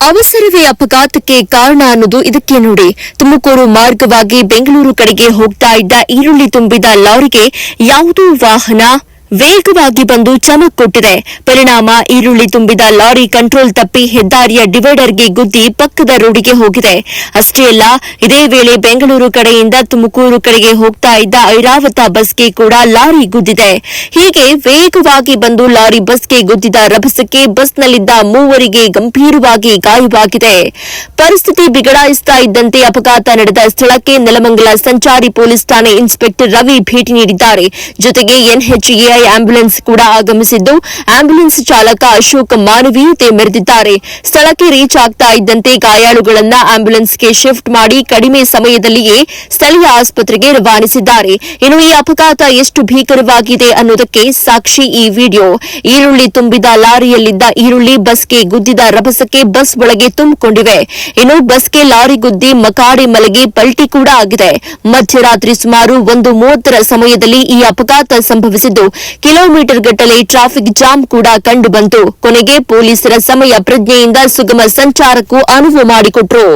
ಅವಸರವೇ ಅಪಘಾತಕ್ಕೆ ಕಾರಣ ಅನ್ನೋದು ಇದಕ್ಕೆ ನೋಡಿ. ತುಮಕೂರು ಮಾರ್ಗವಾಗಿ ಬೆಂಗಳೂರು ಕಡೆಗೆ ಹೋಗ್ತಾ ಇದ್ದ ಈರುಳ್ಳಿ ತುಂಬಿದ ಲಾರಿಗೆ ಯಾವುದೋ ವಾಹನ ವೇಗವಾಗಿ ಬಂದು ಚಮಕ್ ಕೊಟ್ಟಿದೆ. ಪರಿಣಾಮ ಈರುಳ್ಳಿ ತುಂಬಿದ ಲಾರಿ ಕಂಟ್ರೋಲ್ ತಪ್ಪಿ ಹೆದ್ದಾರಿಯ ಡಿವೈಡರ್ಗೆ ಗುದ್ದಿ ಪಕ್ಕದ ರೋಡಿಗೆ ಹೋಗಿದೆ. ಅಷ್ಟೇ ಅಲ್ಲ, ಇದೇ ವೇಳೆ ಬೆಂಗಳೂರು ಕಡೆಯಿಂದ ತುಮಕೂರು ಕಡೆಗೆ ಹೋಗ್ತಾ ಇದ್ದ ಐರಾವತ ಬಸ್ಗೆ ಕೂಡ ಲಾರಿ ಗುದ್ದಿದೆ. ಹೀಗೆ ವೇಗವಾಗಿ ಬಂದು ಲಾರಿ ಬಸ್ಗೆ ಗುದ್ದಿದ ರಭಸಕ್ಕೆ ಬಸ್ನಲ್ಲಿದ್ದ ಮೂವರಿಗೆ ಗಂಭೀರವಾಗಿ ಗಾಯವಾಗಿದೆ. ಪರಿಸ್ಥಿತಿ ಬಿಗಡಾಯಿಸ್ತಾ ಇದ್ದಂತೆ ಅಪಘಾತ ನಡೆದ ಸ್ಥಳಕ್ಕೆ ನೆಲಮಂಗಲ ಸಂಚಾರಿ ಪೊಲೀಸ್ ಠಾಣೆ ಇನ್ಸ್ಪೆಕ್ಟರ್ ರವಿ ಭೇಟಿ ನೀಡಿದ್ದಾರೆ. ಜೊತೆಗೆ ಎನ್ಎಚ್ಎಐ ಆಂಬ್ಯುಲೆನ್ಸ್ ಕೂಡ ಆಗಮಿಸಿದ್ದು ಆಂಬ್ಯುಲೆನ್ಸ್ ಚಾಲಕ ಅಶೋಕ್ ಮಾನವೀಯತೆ ಮೆರೆದಿದ್ದಾರೆ. ಸ್ಥಳಕ್ಕೆ ರೀಚ್ ಆಗ್ತಾ ಇದ್ದಂತೆ ಗಾಯಾಳುಗಳನ್ನ ಆಂಬ್ಯುಲೆನ್ಸ್ಗೆ ಶಿಫ್ಟ್ ಮಾಡಿ ಕಡಿಮೆ ಸಮಯದಲ್ಲಿಯೇ ಸ್ಥಳೀಯ ಆಸ್ಪತ್ರೆಗೆ ರವಾನಿಸಿದ್ದಾರೆ. ಇನ್ನು ಈ ಅಪಘಾತ ಎಷ್ಟು ಭೀಕರವಾಗಿದೆ ಅನ್ನೋದಕ್ಕೆ ಸಾಕ್ಷಿ ಈ ವಿಡಿಯೋ. ಈರುಳ್ಳಿ ತುಂಬಿದ ಲಾರಿಯಲ್ಲಿದ್ದ ಈರುಳ್ಳಿ ಬಸ್ಗೆ ಗುದ್ದಿದ ರಭಸಕ್ಕೆ ಬಸ್ ಒಳಗೆ ತುಂಬಿಕೊಂಡಿವೆ. ಇನ್ನು ಬಸ್ಗೆ ಲಾರಿ ಗುದ್ದಿ ಮಕಾಡೆ ಮಲಗಿ ಪಲ್ಟಿ ಕೂಡ ಆಗಿದೆ. ಮಧ್ಯರಾತ್ರಿ ಸುಮಾರು 1:30 ಸಮಯದಲ್ಲಿ ಈ ಅಪಘಾತ ಸಂಭವಿಸಿದ್ದು ಕಿಲೋಮೀಟರ್ ಗಟ್ಟಲೆ ಟ್ರಾಫಿಕ್ ಜಾಮ್ ಕೂಡ ಕಂಡುಬಂತು. ಕೊನೆಗೆ ಪೊಲೀಸರ ಸಮಯ ಪ್ರಜ್ಞೆಯಿಂದ ಸುಗಮ ಸಂಚಾರಕ್ಕೂ ಅನುವು ಮಾಡಿಕೊಟ್ರು.